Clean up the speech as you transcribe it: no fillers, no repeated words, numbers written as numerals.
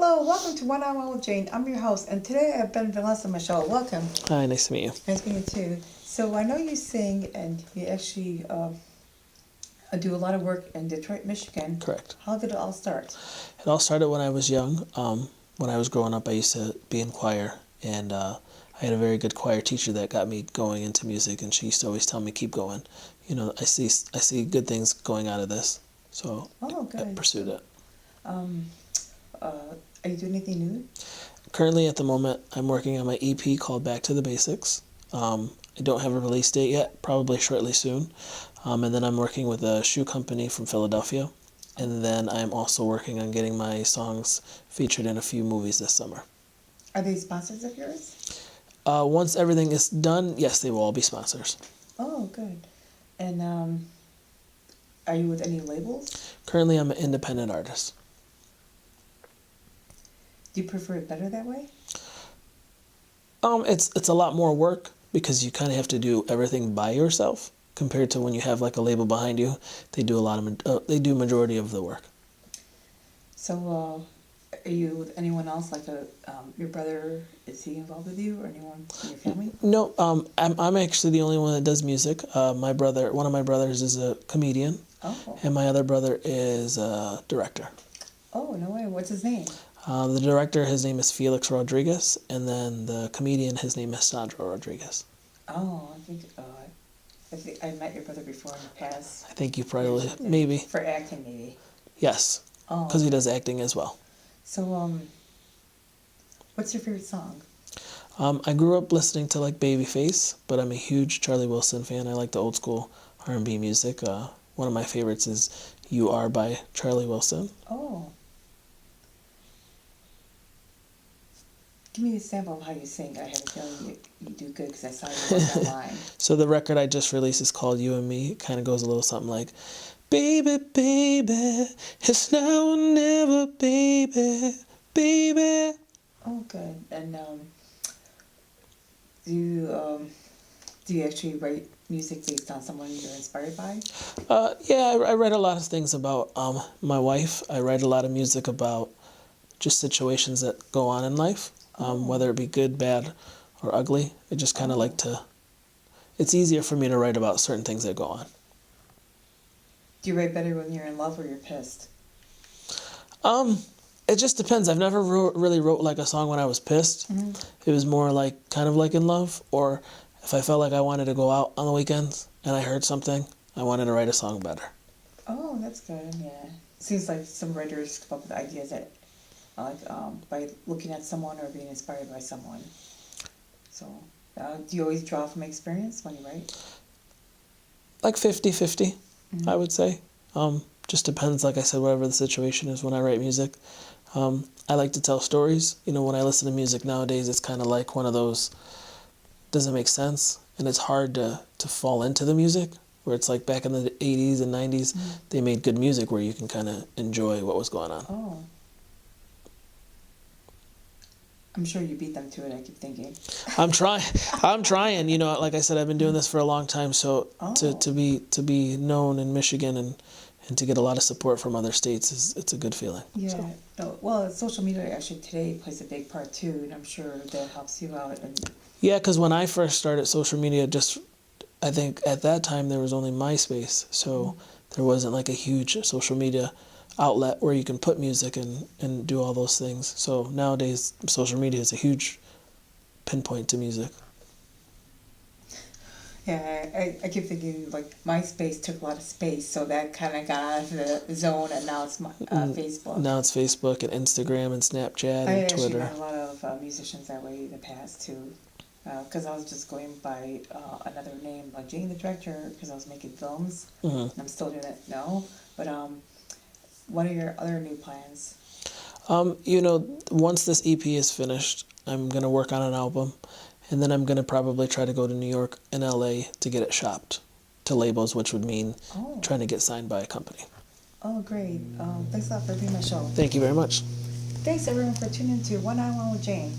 Hello, welcome to One on One with Jane. I'm your host, and today I've been Vanessa Michelle. Welcome. Hi, nice to meet you. Nice meeting you too. So I know you sing, and you actually do a lot of work in Detroit, Michigan. Correct. How did it all start? It all started when I was young. When I was growing up, I used to be in choir, and I had a very good choir teacher that got me going into music, and she used to always tell me, keep going. You know, I see good things going out of this, so I pursued it. Are you doing anything new? Currently, at the moment, I'm working on my EP called Back to the Basics. I don't have a release date yet, probably shortly soon. And then I'm working with a shoe company from Philadelphia. And then I'm also working on getting my songs featured in a few movies this summer. Are they sponsors of yours? Once everything is done, yes, they will all be sponsors. Oh, good. And are you with any labels? Currently, I'm an independent artist. Do you prefer it better that way? It's a lot more work because you kind of have to do everything by yourself compared to when you have like a label behind you. They do they do majority of the work. So, are you with anyone else? Like your brother? Is he involved with you, or anyone in your family? No, I'm actually the only one that does music. One of my brothers is a comedian, and my other brother is a director. Oh, no way! What's his name? The director, his name is Felix Rodriguez, and then the comedian, his name is Sandro Rodriguez. Oh, I think I met your brother before in the past. I think you probably, maybe. For acting, maybe. Yes, because he does acting as well. So, what's your favorite song? I grew up listening to like Babyface, but I'm a huge Charlie Wilson fan. I like the old school R&B music. One of my favorites is You Are by Charlie Wilson. Oh. Give me a sample of how you sing. I have a feeling you do good because I saw you work online. So the record I just released is called You and Me. It kind of goes a little something like, baby, baby, it's now or never, baby, baby. Oh, good. And do you actually write music based on someone you're inspired by? Yeah, I write a lot of things about my wife. I write a lot of music about just situations that go on in life. Whether it be good, bad, or ugly. I just kind of like to... It's easier for me to write about certain things that go on. Do you write better when you're in love or you're pissed? It just depends. I've never really wrote like a song when I was pissed. Mm-hmm. It was more like kind of like in love, or if I felt like I wanted to go out on the weekends and I heard something, I wanted to write a song better. Oh, that's good. Yeah. Seems like some writers come up with ideas that by looking at someone or being inspired by someone. So, do you always draw from experience when you write? Like 50-50, I would say. Just depends, like I said, whatever the situation is when I write music. I like to tell stories. You know, when I listen to music nowadays, it's kind of like one of those, doesn't make sense, and it's hard to fall into the music, where it's like back in the 80s and 90s, they made good music where you can kind of enjoy what was going on. Oh. I'm sure you beat them to it, I keep thinking. I'm trying. You know, like I said, I've been doing this for a long time, so to be known in Michigan and to get a lot of support from other states it's a good feeling. Yeah. So. Oh, well, social media actually today plays a big part too, and I'm sure that helps you out. Yeah, because when I first started social media, I think at that time there was only MySpace, so there wasn't like a huge social media outlet where you can put music and do all those things. So nowadays, social media is a huge pinpoint to music. Yeah, I keep thinking like MySpace took a lot of space, so that kind of got out of the zone, and now it's Facebook. Now it's Facebook and Instagram and Snapchat I and actually Twitter. met a lot of musicians that way in the past too, because I was just going by another name, like Jane the Director, because I was making films. And I'm still doing it now, but what are your other new plans? You know, once this EP is finished, I'm going to work on an album, and then I'm going to probably try to go to New York and LA to get it shopped to labels, which would mean trying to get signed by a company. Oh, great. Thanks a lot for being on my show. Thank you very much. Thanks, everyone, for tuning in to One on One with Jane.